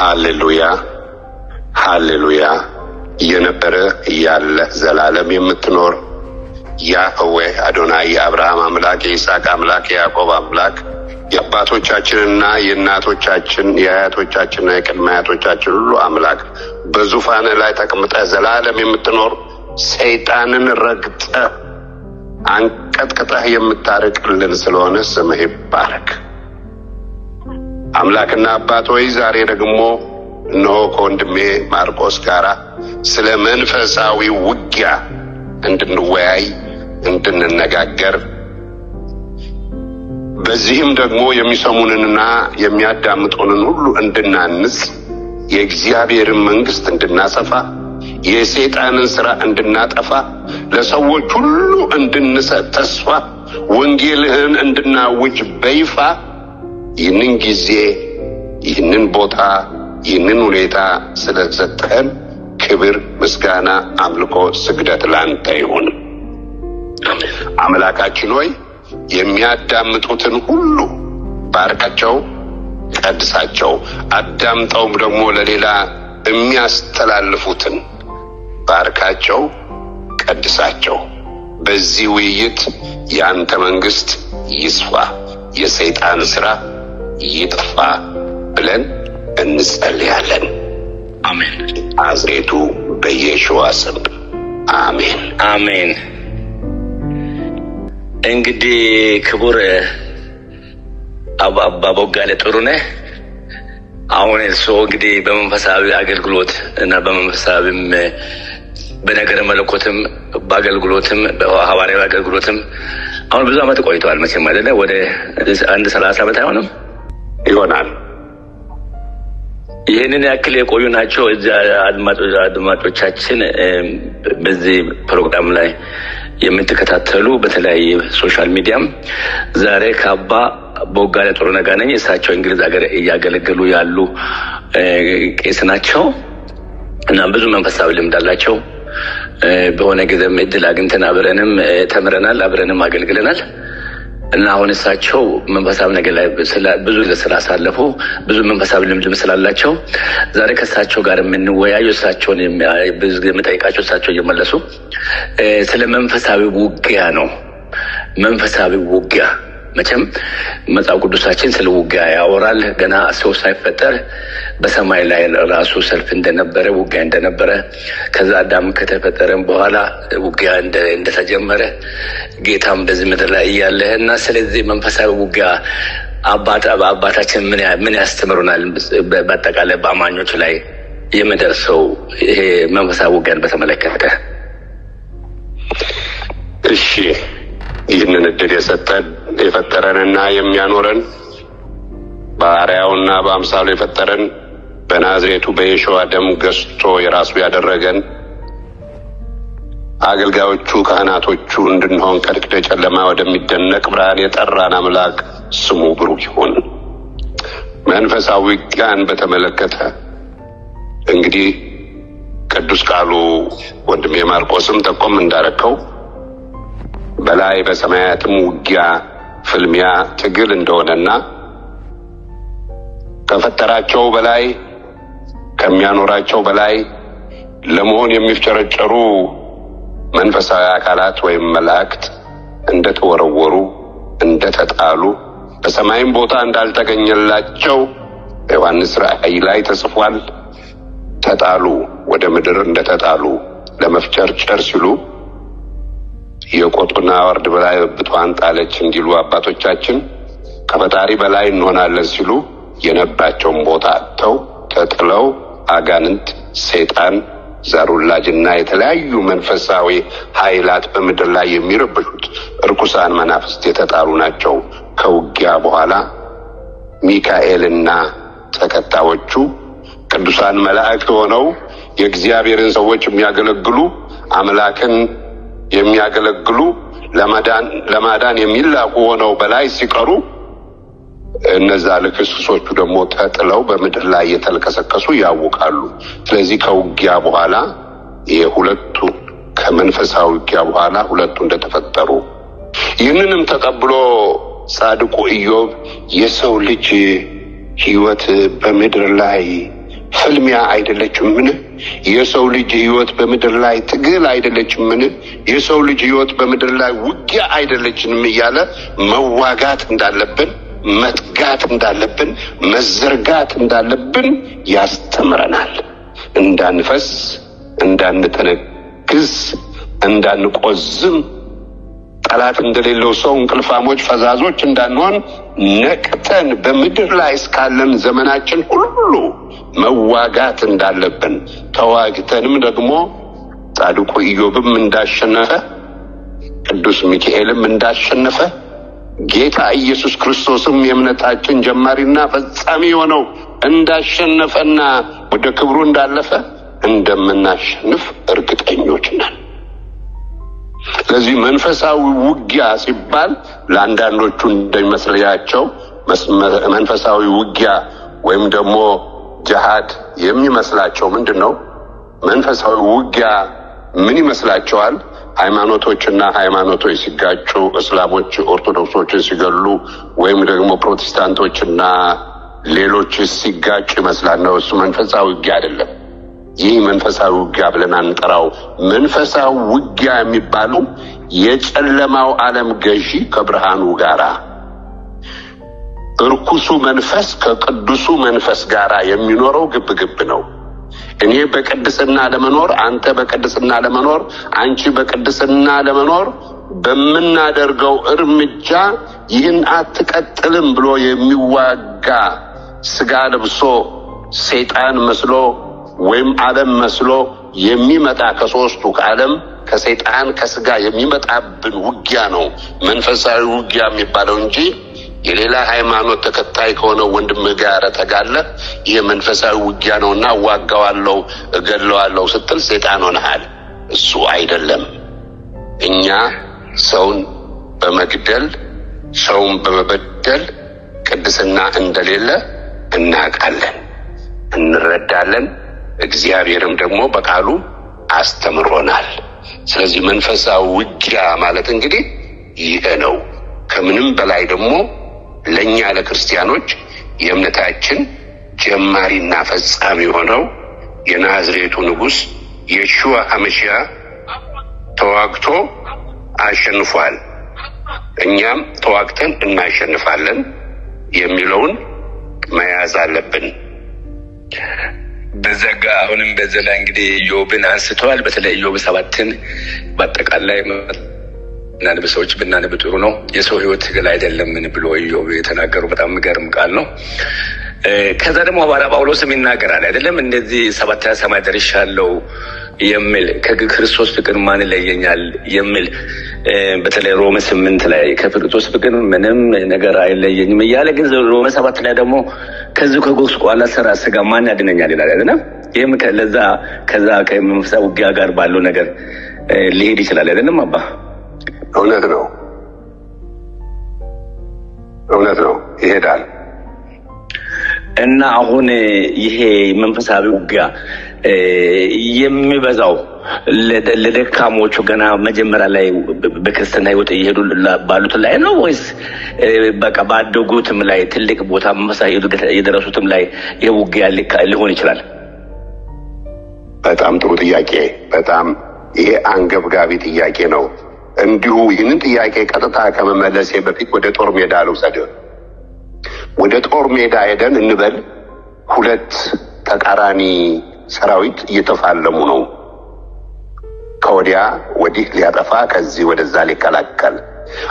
ሃሌሉያ ሃሌሉያ። የነበረ ያለ ዘላለም የምትኖር ያህዌ አዶናይ የአብርሃም አምላክ የይስሐቅ አምላክ የያዕቆብ አምላክ የአባቶቻችንና የእናቶቻችን የአያቶቻችንና የቅድመ አያቶቻችን ሁሉ አምላክ በዙፋን ላይ ተቀምጠህ ዘላለም የምትኖር ሰይጣንን ረግጠህ አንቀጥቅጠህ የምታርቅልን ስለሆነ ስምህ ይባረክ። አምላክና አባት ሆይ ዛሬ ደግሞ እነሆ ከወንድሜ ማርቆስ ጋር ስለ መንፈሳዊ ውጊያ እንድንወያይ እንድንነጋገር በዚህም ደግሞ የሚሰሙንንና የሚያዳምጡንን ሁሉ እንድናንጽ የእግዚአብሔርን መንግስት እንድናሰፋ የሰይጣንን ሥራ እንድናጠፋ ለሰዎች ሁሉ እንድንሰጥ ተስፋ ወንጌልህን እንድናውጅ በይፋ ይህንን ጊዜ ይህንን ቦታ ይህንን ሁኔታ ስለሰጠህን ክብር፣ ምስጋና፣ አምልኮ፣ ስግደት ላንተ ይሁን። አምላካችን ሆይ የሚያዳምጡትን ሁሉ ባርካቸው፣ ቀድሳቸው። አዳምጠውም ደግሞ ለሌላ የሚያስተላልፉትን ባርካቸው፣ ቀድሳቸው። በዚህ ውይይት ያንተ መንግስት ይስፋ፣ የሰይጣን ሥራ ይጥፋ ብለን እንጸልያለን። አሜን። ናዝሬቱ በኢየሱስ ስም አሜን አሜን። እንግዲህ ክቡር አባ ቦጋለ ጥሩነህ አሁን እርስዎ እንግዲህ በመንፈሳዊ አገልግሎት እና በመንፈሳዊም በነገረ መለኮትም በአገልግሎትም በሐዋርያዊ አገልግሎትም አሁን ብዙ ዓመት ቆይተዋል መቼም አይደለ? ወደ 30 ዓመት አይሆንም ይሆናል። ይህንን ያክል የቆዩ ናቸው። እዚያ አድማጮቻችን በዚህ ፕሮግራም ላይ የምትከታተሉ በተለያየ ሶሻል ሚዲያም ዛሬ ከአባ ቦጋለ ጥሩነህ ጋር ነኝ። እሳቸው እንግሊዝ ሀገር እያገለገሉ ያሉ ቄስ ናቸው እና ብዙ መንፈሳዊ ልምድ አላቸው። በሆነ ጊዜም እድል አግኝተን አብረንም ተምረናል፣ አብረንም አገልግለናል እና አሁን እሳቸው መንፈሳዊ ነገር ላይ ብዙ ስላሳለፉ ብዙ መንፈሳዊ ልምድም ስላላቸው ዛሬ ከእሳቸው ጋር የምንወያዩ እሳቸውን የምጠይቃቸው እሳቸው እየመለሱ ስለ መንፈሳዊ ውጊያ ነው። መንፈሳዊ ውጊያ መቼም መጽሐፍ ቅዱሳችን ስለ ውጊያ ያወራል። ገና ሰው ሳይፈጠር በሰማይ ላይ ራሱ ሰልፍ እንደነበረ ውጊያ እንደነበረ ከዛ አዳም ከተፈጠረም በኋላ ውጊያ እንደተጀመረ ጌታም በዚህ ምድር ላይ እያለ እና ስለዚህ መንፈሳዊ ውጊያ አባታችን ምን ያስተምሩናል? በአጠቃላይ በአማኞች ላይ የሚደርሰው ይሄ መንፈሳዊ ውጊያን በተመለከተ። እሺ፣ ይህንን እድል የፈጠረንና የሚያኖረን በአርአያውና በአምሳሉ የፈጠረን በናዝሬቱ በኢየሱስ ደም ገዝቶ የራሱ ያደረገን አገልጋዮቹ ካህናቶቹ እንድንሆን ከድቅድቅ ጨለማ ወደሚደነቅ ብርሃን የጠራን አምላክ ስሙ ብሩክ ይሁን። መንፈሳዊ ውጊያን በተመለከተ እንግዲህ ቅዱስ ቃሉ ወንድሜ ማርቆስም ጠቆም እንዳረከው በላይ በሰማያትም ውጊያ፣ ፍልሚያ፣ ትግል እንደሆነና ከፈጠራቸው በላይ ከሚያኖራቸው በላይ ለመሆን የሚፍጨረጨሩ መንፈሳዊ አካላት ወይም መላእክት እንደተወረወሩ፣ እንደተጣሉ፣ በሰማይም ቦታ እንዳልተገኘላቸው በዮሐንስ ራእይ ላይ ተጽፏል። ተጣሉ፣ ወደ ምድር እንደተጣሉ ለመፍጨርጨር ሲሉ የቆጡና ወርድ በላይ ብቷን ጣለች እንዲሉ አባቶቻችን ከፈጣሪ በላይ እንሆናለን ሲሉ የነባቸውን ቦታ አጥተው ተጥለው አጋንንት፣ ሰይጣን፣ ዛሩላጅና የተለያዩ መንፈሳዊ ኃይላት በምድር ላይ የሚረብሹት እርኩሳን መናፍስት የተጣሉ ናቸው። ከውጊያ በኋላ ሚካኤልና ተከታዮቹ ቅዱሳን መላእክት ሆነው የእግዚአብሔርን ሰዎች የሚያገለግሉ አምላክን የሚያገለግሉ ለማዳን የሚላኩ ሆነው በላይ ሲቀሩ እነዛ ልክስክሶቹ ደግሞ ተጥለው በምድር ላይ የተልከሰከሱ ያውቃሉ። ስለዚህ ከውጊያ በኋላ የሁለቱ ከመንፈሳዊ ውጊያ በኋላ ሁለቱ እንደተፈጠሩ ይህንንም ተቀብሎ ጻድቁ ኢዮብ የሰው ልጅ ሕይወት በምድር ላይ ፍልሚያ አይደለችምን? የሰው ልጅ ህይወት በምድር ላይ ትግል አይደለችምን? የሰው ልጅ ህይወት በምድር ላይ ውጊያ አይደለችንም እያለ መዋጋት እንዳለብን፣ መትጋት እንዳለብን፣ መዘርጋት እንዳለብን ያስተምረናል። እንዳንፈስ፣ እንዳንተነግስ፣ እንዳንቆዝም፣ ጠላት እንደሌለው ሰው እንቅልፋሞች ፈዛዞች እንዳንሆን ነቅተን በምድር ላይ እስካለን ዘመናችን ሁሉ መዋጋት እንዳለብን፣ ተዋግተንም ደግሞ ጻድቁ ኢዮብም እንዳሸነፈ፣ ቅዱስ ሚካኤልም እንዳሸነፈ፣ ጌታ ኢየሱስ ክርስቶስም የእምነታችን ጀማሪና ፈጻሚ የሆነው እንዳሸነፈና ወደ ክብሩ እንዳለፈ እንደምናሸንፍ እርግጠኞች ነን። ስለዚህ መንፈሳዊ ውጊያ ሲባል ለአንዳንዶቹ እንደሚመስላቸው መንፈሳዊ ውጊያ ወይም ደግሞ ጅሃድ የሚመስላቸው ምንድን ነው? መንፈሳዊ ውጊያ ምን ይመስላቸዋል? ሃይማኖቶችና ሃይማኖቶች ሲጋጩ፣ እስላሞች ኦርቶዶክሶችን ሲገሉ፣ ወይም ደግሞ ፕሮቴስታንቶችና ሌሎች ሲጋጩ ይመስላል ነው። እሱ መንፈሳዊ ውጊያ አይደለም። ይህ መንፈሳዊ ውጊያ ብለን አንጠራው። መንፈሳዊ ውጊያ የሚባለው የጨለማው ዓለም ገዢ ከብርሃኑ ጋራ፣ እርኩሱ መንፈስ ከቅዱሱ መንፈስ ጋራ የሚኖረው ግብግብ ነው። እኔ በቅድስና ለመኖር፣ አንተ በቅድስና ለመኖር፣ አንቺ በቅድስና ለመኖር በምናደርገው እርምጃ ይህን አትቀጥልም ብሎ የሚዋጋ ስጋ ለብሶ ሰይጣን መስሎ ወይም ዓለም መስሎ የሚመጣ ከሶስቱ ከዓለም ከሰይጣን ከስጋ የሚመጣብን ውጊያ ነው መንፈሳዊ ውጊያ የሚባለው እንጂ የሌላ ሃይማኖት ተከታይ ከሆነ ወንድም ጋር ተጋለ ይሄ መንፈሳዊ ውጊያ ነውና ዋጋዋለው እገለዋለው ስትል ሰይጣን ሆነሃል። እሱ አይደለም። እኛ ሰውን በመግደል ሰውን በመበደል ቅድስና እንደሌለ እናውቃለን፣ እንረዳለን። እግዚአብሔርም ደግሞ በቃሉ አስተምሮናል። ስለዚህ መንፈሳዊ ውጊያ ማለት እንግዲህ ይሄ ነው። ከምንም በላይ ደግሞ ለኛ ለክርስቲያኖች የእምነታችን ጀማሪና ፈጻሚ ሆነው የናዝሬቱ ንጉስ የሹዋ ሐመሺያ ተዋግቶ አሸንፏል፣ እኛም ተዋግተን እናሸንፋለን የሚለውን መያዝ አለብን። በዘጋ አሁንም በዘላ እንግዲህ ኢዮብን አንስተዋል። በተለይ ኢዮብ 7ን በአጠቃላይ እናንብ ሰዎች ብናነብ ጥሩ ነው። የሰው ህይወት ትግል አይደለምን ብሎ ኢዮብ የተናገሩ በጣም የሚገርም ቃል ነው። ከዛ ደግሞ ሐዋርያ ጳውሎስም ይናገራል አይደለም? እንደዚህ 7 ሰማይ ደርሻለሁ የሚል ከክርስቶስ ፍቅር ማን ይለየኛል የሚል በተለይ ሮሜ 8 ላይ ከክርስቶስ ፍቅር ምንም ነገር አይለየኝም እያለ ግን ሮሜ 7 ላይ ደግሞ ከዚህ ከጎስቋላ ስራ ስጋ ማን ያድነኛል ይላል አይደለም? ይህም ከዛ ከመንፈሳዊ ውጊያ ጋር ባለው ነገር ሊሄድ ይችላል አይደለም? አባ እውነት ነው፣ እውነት ነው፣ ይሄዳል። እና አሁን ይሄ መንፈሳዊ ውጊያ የሚበዛው ለደካሞቹ ገና መጀመሪያ ላይ በክርስትና ህይወት እየሄዱ ባሉት ላይ ነው ወይስ በቃ ባደጉትም ላይ ትልቅ ቦታ መንፈሳዊ የደረሱትም ላይ ይሄ ውጊያ ሊሆን ይችላል? በጣም ጥሩ ጥያቄ። በጣም ይሄ አንገብጋቢ ጥያቄ ነው። እንዲሁ ይህንን ጥያቄ ቀጥታ ከመመለሴ በፊት ወደ ጦር ሜዳ ልውሰድህ። ወደ ጦር ሜዳ ሄደን እንበል 2 ተቃራኒ ሰራዊት እየተፋለሙ ነው። ከወዲያ ወዲህ ሊያጠፋ፣ ከዚህ ወደዛ ሊከላከል።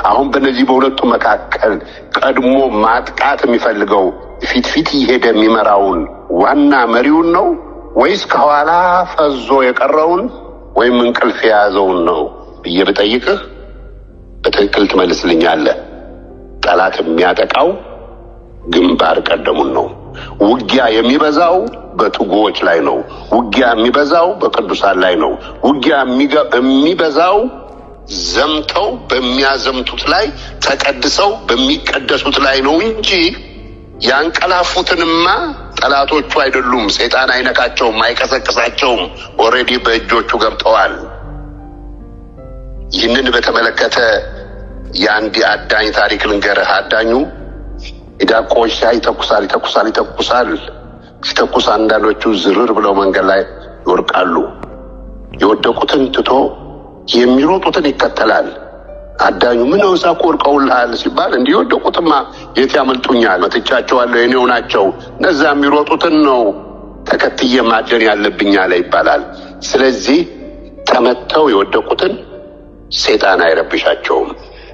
አሁን በእነዚህ በሁለቱ መካከል ቀድሞ ማጥቃት የሚፈልገው ፊት እየሄደ የሚመራውን ዋና መሪውን ነው ወይስ ከኋላ ፈዞ የቀረውን ወይም እንቅልፍ የያዘውን ነው ብዬ ብጠይቅህ በትክክል ትመልስልኛለህ። ጠላት የሚያጠቃው ግንባር ቀደሙን ነው። ውጊያ የሚበዛው በትጉዎች ላይ ነው። ውጊያ የሚበዛው በቅዱሳን ላይ ነው። ውጊያ የሚበዛው ዘምተው በሚያዘምቱት ላይ፣ ተቀድሰው በሚቀደሱት ላይ ነው እንጂ ያንቀላፉትንማ ጠላቶቹ አይደሉም። ሰይጣን አይነካቸውም፣ አይቀሰቅሳቸውም። ኦሬዲ በእጆቹ ገብተዋል። ይህንን በተመለከተ የአንድ አዳኝ ታሪክ ልንገርህ። አዳኙ ዳቆች ይተኩሳል። ሲተኩስ አንዳንዶቹ ዝርር ብለው መንገድ ላይ ይወርቃሉ። የወደቁትን ትቶ የሚሮጡትን ይከተላል። አዳኙ ምን ነው እዛ እኮ ወድቀውልሃል ሲባል እንዲህ የወደቁትማ የት ያመልጡኛል? መትቻቸዋለሁ፣ የኔው ናቸው። እነዛ የሚሮጡትን ነው ተከትዬ ማደን ያለብኝ አለ ይባላል። ስለዚህ ተመተው የወደቁትን ሰይጣን አይረብሻቸውም።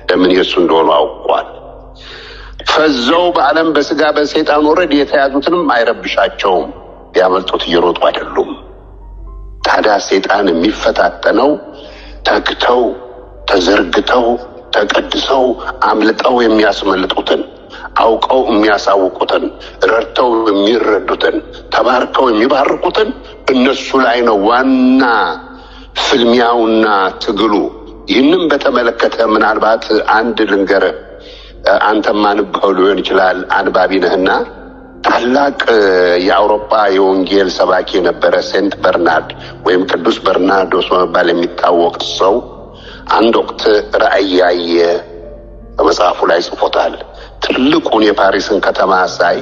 ለምን? የሱ እንደሆኑ አውቋል። ፈዘው በዓለም በስጋ በሰይጣን ወረድ የተያዙትንም አይረብሻቸውም። ሊያመልጡት እየሮጡ አይደሉም። ታዲያ ሰይጣን የሚፈታተነው ተግተው ተዘርግተው ተቀድሰው አምልጠው የሚያስመልጡትን፣ አውቀው የሚያሳውቁትን፣ ረድተው የሚረዱትን፣ ተባርከው የሚባርኩትን እነሱ ላይ ነው ዋና ፍልሚያውና ትግሉ። ይህንም በተመለከተ ምናልባት አንድ ልንገርህ። አንተም አንባው ሊሆን ይችላል፣ አንባቢ ነህና። ታላቅ የአውሮፓ የወንጌል ሰባኪ የነበረ ሴንት በርናርድ ወይም ቅዱስ በርናርዶስ በመባል የሚታወቅ ሰው አንድ ወቅት ራእይ ያየ በመጽሐፉ ላይ ጽፎታል። ትልቁን የፓሪስን ከተማ ሳይ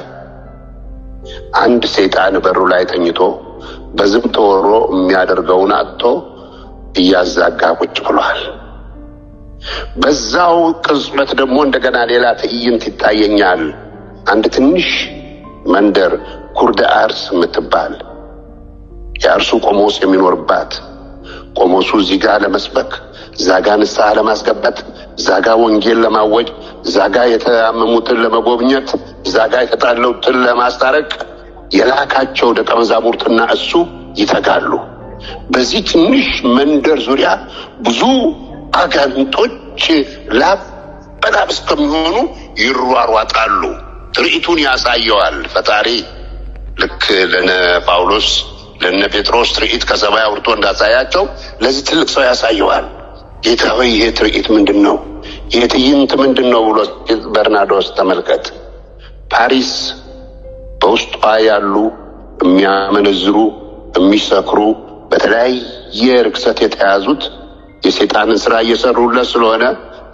አንድ ሰይጣን በሩ ላይ ተኝቶ በዝም ተወሮ የሚያደርገውን አጥቶ እያዛጋ ቁጭ ብሏል። በዛው ቅጽበት ደግሞ እንደገና ሌላ ትዕይንት ይታየኛል። አንድ ትንሽ መንደር ኩርደ አርስ የምትባል የአርሱ ቆሞስ የሚኖርባት፣ ቆሞሱ እዚህ ጋር ለመስበክ፣ ዛጋ ንስሐ ለማስገባት፣ ዛጋ ወንጌል ለማወጅ፣ ዛጋ የተያመሙትን ለመጎብኘት፣ ዛጋ የተጣሉትን ለማስታረቅ የላካቸው ደቀ መዛሙርትና እሱ ይተጋሉ። በዚህ ትንሽ መንደር ዙሪያ ብዙ አጋንንቶች ላብ በላብ እስከሚሆኑ ይሯሯጣሉ። ትርኢቱን ያሳየዋል ፈጣሪ። ልክ ለነ ጳውሎስ ለነ ጴጥሮስ ትርኢት ከሰማይ አውርቶ እንዳሳያቸው ለዚህ ትልቅ ሰው ያሳየዋል። ጌታ ሆይ ይሄ ትርኢት ምንድን ነው? ይሄ ትዕይንት ምንድን ነው ብሎ በርናርዶስ ተመልከት። ፓሪስ በውስጧ ያሉ የሚያመነዝሩ፣ የሚሰክሩ፣ በተለያየ ርክሰት የተያዙት የሰይጣንን ስራ እየሰሩለት ስለሆነ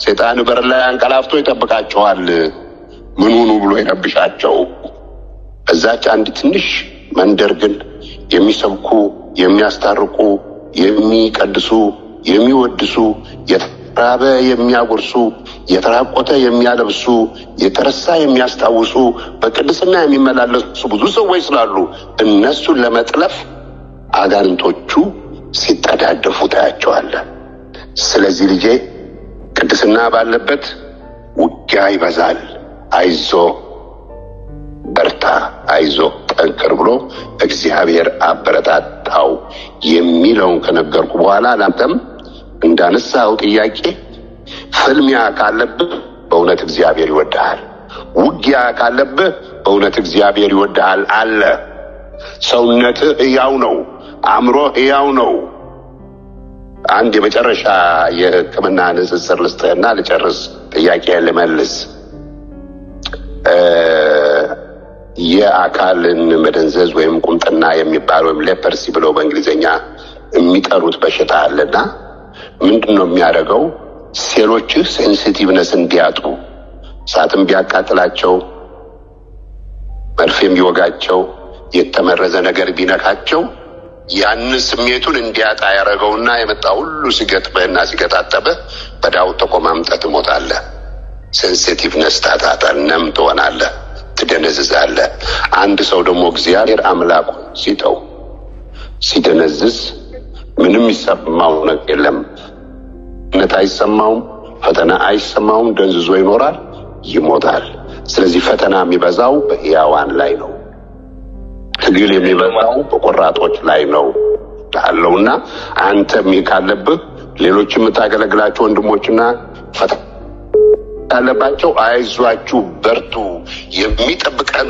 ሰይጣን በር ላይ አንቀላፍቶ ይጠብቃቸዋል። ምን ሆኑ ብሎ ይረብሻቸው። እዛች አንድ ትንሽ መንደር ግን የሚሰብኩ፣ የሚያስታርቁ፣ የሚቀድሱ፣ የሚወድሱ፣ የተራበ የሚያጎርሱ፣ የተራቆተ የሚያለብሱ፣ የተረሳ የሚያስታውሱ፣ በቅድስና የሚመላለሱ ብዙ ሰዎች ስላሉ እነሱን ለመጥለፍ አጋንንቶቹ ሲጠዳደፉ ታያቸዋለህ። ስለዚህ ልጄ ቅድስና ባለበት ውጊያ ይበዛል። አይዞ በርታ፣ አይዞ ጠንክር ብሎ እግዚአብሔር አበረታታው የሚለውን ከነገርኩ በኋላ ላንተም እንዳነሳው ጥያቄ ፍልሚያ ካለብህ በእውነት እግዚአብሔር ይወድሃል። ውጊያ ካለብህ በእውነት እግዚአብሔር ይወድሃል አለ። ሰውነትህ ሕያው ነው፣ አእምሮ ሕያው ነው። አንድ የመጨረሻ የሕክምና ንጽጽር ልስጥህና ልጨርስ፣ ጥያቄ ልመልስ። የአካልን መደንዘዝ ወይም ቁምጥና የሚባል ወይም ሌፐርሲ ብለው በእንግሊዝኛ የሚጠሩት በሽታ አለና ምንድን ነው የሚያደርገው? ሴሎችህ ሴንሲቲቭነስ እንዲያጡ፣ እሳትም ቢያቃጥላቸው፣ መርፌም ቢወጋቸው፣ የተመረዘ ነገር ቢነካቸው ያን ስሜቱን እንዲያጣ ያደረገውና የመጣ ሁሉ ሲገጥብህና ሲገጣጠብህ በዳው ተቆማምጠህ ትሞታለህ። ሴንሲቲቭነስ ታጣለህ፣ ነም ትሆናለህ፣ ትደነዝዛለህ። አንድ ሰው ደግሞ እግዚአብሔር አምላኩን ሲተው ሲደነዝዝ ምንም ይሰማው ነገር የለም። ነት አይሰማውም፣ ፈተና አይሰማውም፣ ደንዝዞ ይኖራል፣ ይሞታል። ስለዚህ ፈተና የሚበዛው በሕያዋን ላይ ነው። ትግል የሚበዛው በቆራጦች ላይ ነው አለውና አንተም ካለብህ ሌሎች የምታገለግላቸው ወንድሞችና ፈተና ያለባቸው አይዟችሁ በርቱ፣ የሚጠብቀን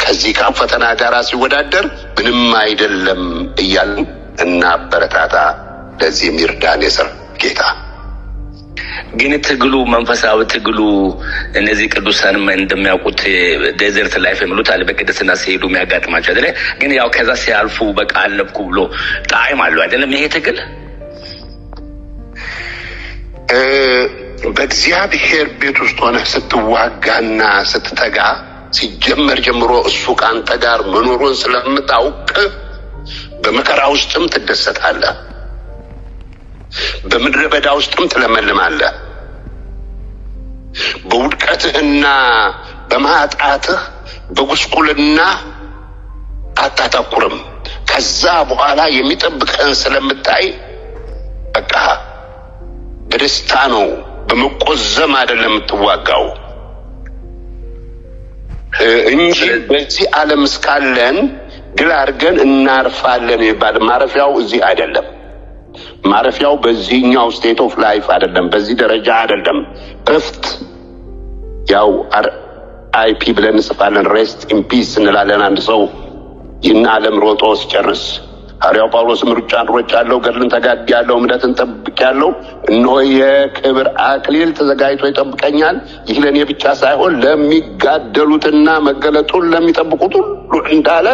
ከዚህ ከፈተና ጋር ሲወዳደር ምንም አይደለም እያልን እናበረታታ። ለዚህ የሚርዳን የሰር ጌታ ግን ትግሉ መንፈሳዊ ትግሉ እነዚህ ቅዱሳን እንደሚያውቁት ዴዘርት ላይፍ የሚሉት አለ። በቅድስና ሲሄዱ የሚያጋጥማቸው አይደለ? ግን ያው ከዛ ሲያልፉ በቃ አለፍኩ ብሎ ጣዕም አለው አይደለም? ይሄ ትግል በእግዚአብሔር ቤት ውስጥ ሆነ ስትዋጋና ስትተጋ ሲጀመር ጀምሮ እሱ ካንተ ጋር መኖሩን ስለምታውቅ በመከራ ውስጥም ትደሰታለህ፣ በምድረ በዳ ውስጥም ትለመልማለህ። በውድቀትህና በማጣትህ በጉስቁልና አታተኩርም። ከዛ በኋላ የሚጠብቅህን ስለምታይ በቃ በደስታ ነው፣ በመቆዘም አይደለም የምትዋጋው እንጂ በዚህ ዓለም እስካለን ድል አድርገን እናርፋለን ይባል። ማረፊያው እዚህ አይደለም። ማረፊያው በዚህኛው ስቴት ኦፍ ላይፍ አይደለም፣ በዚህ ደረጃ አይደለም። እፍት ያው አይፒ ብለን እንጽፋለን፣ ሬስት ኢን ፒስ እንላለን። አንድ ሰው ይህን ዓለም ሮጦ ሲጨርስ ሐዋርያው ጳውሎስም ሩጫን ሮጫለሁ፣ ገድልን ተጋድያለሁ፣ እምነትን ጠብቄያለሁ፣ እነሆ የክብር አክሊል ተዘጋጅቶ ይጠብቀኛል። ይህ ለእኔ ብቻ ሳይሆን ለሚጋደሉትና መገለጡን ለሚጠብቁት ሁሉ እንዳለ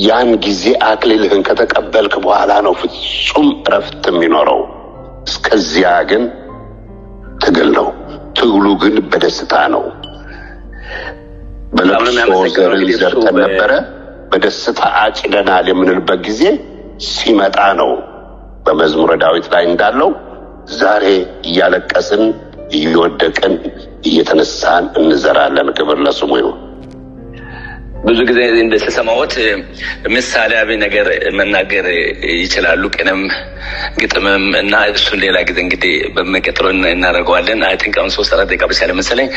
ያን ጊዜ አክሊልህን ከተቀበልክ በኋላ ነው ፍጹም እረፍት የሚኖረው። እስከዚያ ግን ትግል ነው። ትግሉ ግን በደስታ ነው። በለቅሶ ዘርን ዘርተን ነበረ፣ በደስታ አጭደናል የምንልበት ጊዜ ሲመጣ ነው። በመዝሙረ ዳዊት ላይ እንዳለው ዛሬ እያለቀስን እየወደቅን እየተነሳን እንዘራለን። ክብር ለስሙ ይሁን። ብዙ ጊዜ እንደተሰማዎት ምሳሌያዊ ነገር መናገር ይችላሉ፣ ቅንም ግጥምም እና እሱን ሌላ ጊዜ እንግዲህ በሚቀጥለው እናደርገዋለን። አይ ቲንክ አሁን 3-4 ደቂቃ ብቻ ለመሰለኝ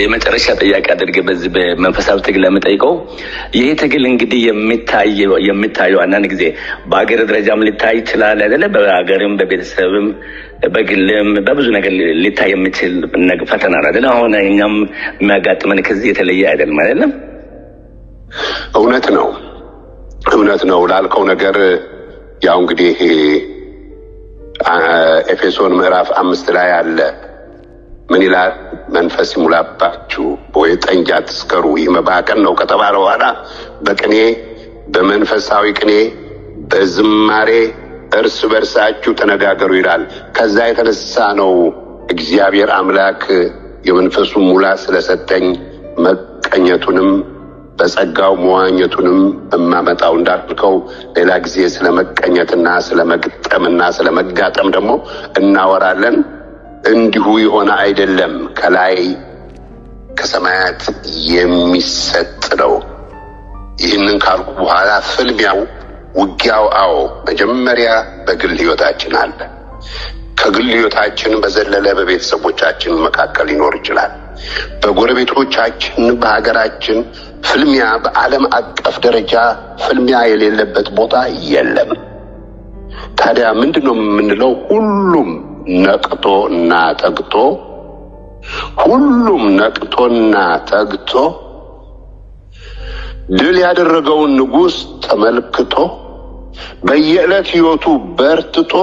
የመጨረሻ ጥያቄ አድርጌ በዚህ በመንፈሳዊ ትግል ለምጠይቀው ይሄ ትግል እንግዲህ የሚታየው አንዳንድ ጊዜ በሀገር ደረጃም ሊታይ ይችላል አይደለ? በሀገርም በቤተሰብም በግልም በብዙ ነገር ሊታይ የሚችል ፈተና አይደለ? አሁን እኛም የሚያጋጥመን ከዚህ የተለየ አይደለም አይደለም? እውነት ነው ላልከው ነገር ያው እንግዲህ ኤፌሶን ምዕራፍ 5 ላይ አለ። ምን ይላል? መንፈስ ይሙላባችሁ በወይን ጠጅ አትስከሩ፣ ይህ መባከን ነው ከተባለ በኋላ በቅኔ በመንፈሳዊ ቅኔ በዝማሬ እርስ በርሳችሁ ተነጋገሩ ይላል። ከዛ የተነሳ ነው እግዚአብሔር አምላክ የመንፈሱን ሙላት ስለሰጠኝ መቀኘቱንም በጸጋው መዋኘቱንም እማመጣው እንዳልከው ሌላ ጊዜ ስለመቀኘትና ስለመግጠምና ስለመጋጠም ደግሞ እናወራለን። እንዲሁ የሆነ አይደለም፣ ከላይ ከሰማያት የሚሰጥ ነው። ይህንን ካልኩ በኋላ ፍልሚያው ውጊያው መጀመሪያ በግል ህይወታችን አለ። ከግል ህይወታችን በዘለለ በቤተሰቦቻችን መካከል ሊኖር ይችላል። በጎረቤቶቻችን፣ በሀገራችን ፍልሚያ፣ በዓለም አቀፍ ደረጃ ፍልሚያ የሌለበት ቦታ የለም። ታዲያ ምንድነው የምንለው? ሁሉም ነቅቶና ተግቶ ድል ያደረገውን ንጉሥ ተመልክቶ በየዕለት ህይወቱ በርትቶ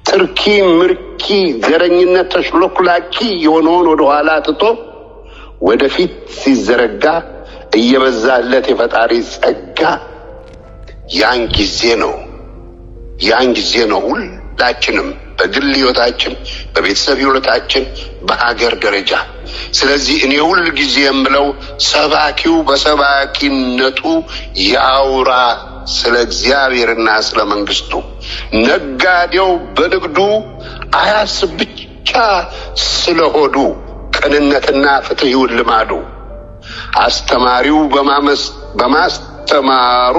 ትርኪ ምርኪ ዘረኝነት ተሽሎክላኪ የሆነውን ወደ ኋላ ትቶ ወደፊት ሲዘረጋ እየበዛለት የፈጣሪ ጸጋ ያን ጊዜ ነው ሁላችንም በግል ህይወታችን፣ በቤተሰብ ህይወታችን፣ በሀገር ደረጃ። ስለዚህ እኔ ሁል ጊዜ የምለው ሰባኪው በሰባኪነቱ ያውራ ስለ እግዚአብሔርና ስለ መንግስቱ። ነጋዴው በንግዱ አያስብ ብቻ ስለሆዱ፣ ቅንነትና ፍትህ ይሁን ልማዱ። አስተማሪው በማስተማሩ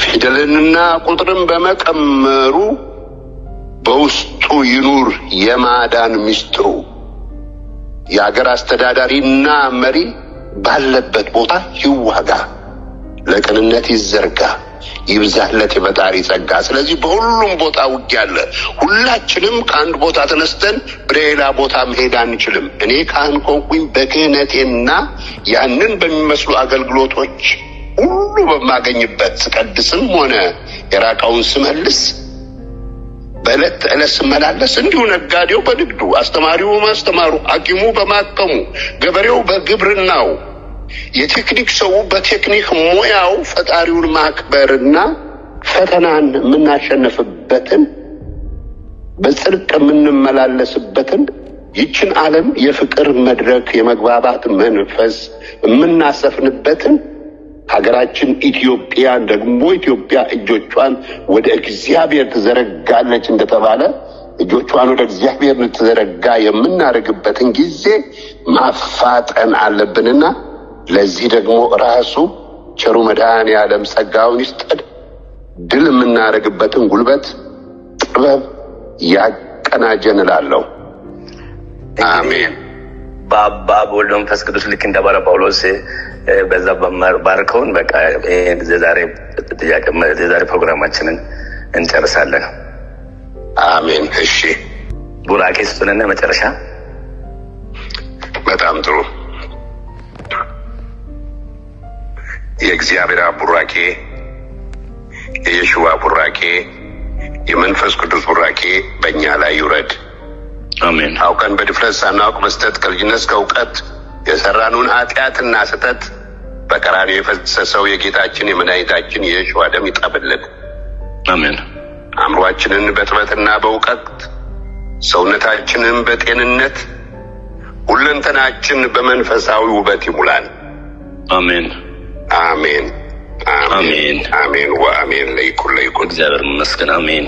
ፊደልንና ቁጥርን በመቀመሩ በውስጡ ይኑር የማዳን ምስጢሩ። የሀገር አስተዳዳሪና መሪ ባለበት ቦታ ይዋጋ፣ ለቅንነት ይዘርጋ፣ ይብዛለት የፈጣሪ ጸጋ። ስለዚህ በሁሉም ቦታ ውጊያ አለ። ሁላችንም ከአንድ ቦታ ተነስተን በሌላ ቦታ መሄድ አንችልም። እኔ ካህን ኮንኩኝ በክህነቴና ያንን በሚመስሉ አገልግሎቶች ሁሉ በማገኝበት ስቀድስም ሆነ የራቀውን ስመልስ በዕለት ተዕለት ስመላለስ እንዲሁ ነጋዴው በንግዱ፣ አስተማሪው በማስተማሩ፣ ሐኪሙ በማከሙ፣ ገበሬው በግብርናው፣ የቴክኒክ ሰው በቴክኒክ ሙያው ፈጣሪውን ማክበርና ፈተናን የምናሸንፍበትን በጽድቅ የምንመላለስበትን ይችን ዓለም የፍቅር መድረክ የመግባባት መንፈስ የምናሰፍንበትን ሀገራችን ኢትዮጵያን ደግሞ ኢትዮጵያ እጆቿን ወደ እግዚአብሔር ትዘረጋለች እንደተባለ እጆቿን ወደ እግዚአብሔር ልትዘረጋ የምናደርግበትን ጊዜ ማፋጠን አለብንና ለዚህ ደግሞ ራሱ ቸሩ መድኃኔዓለም ጸጋውን ይስጠን። ድል የምናደርግበትን ጉልበት ጥበብ ያቀናጀን እላለሁ። አሜን። በአባ በወልድ መንፈስ ቅዱስ ልክ እንደ ሐዋርያው ጳውሎስ በዛ ባርከውን በቃ የዛሬ ፕሮግራማችንን እንጨርሳለን። አሜን። እሺ ቡራኬ ስጡንና መጨረሻ። በጣም ጥሩ። የእግዚአብሔር ቡራኬ፣ የየሽዋ ቡራኬ፣ የመንፈስ ቅዱስ ቡራኬ በእኛ ላይ ይውረድ። አሜን። አውቀን በድፍረት ሳናውቅ በስተት ከልጅነት እስከ እውቀት የሰራነውን ኃጢአትና ስህተት በቀራንዮ የፈሰሰው የጌታችን የመድኃኒታችን የየሽዋ ደም ይጠብልን። አሜን። አእምሯችንን በጥበትና በእውቀት፣ ሰውነታችንን በጤንነት፣ ሁለንተናችን በመንፈሳዊ ውበት ይሙላን። አሜን። አሜን። አሜን። አሜን ወአሜን። ለይኩን እግዚአብሔር ይመስገን። አሜን።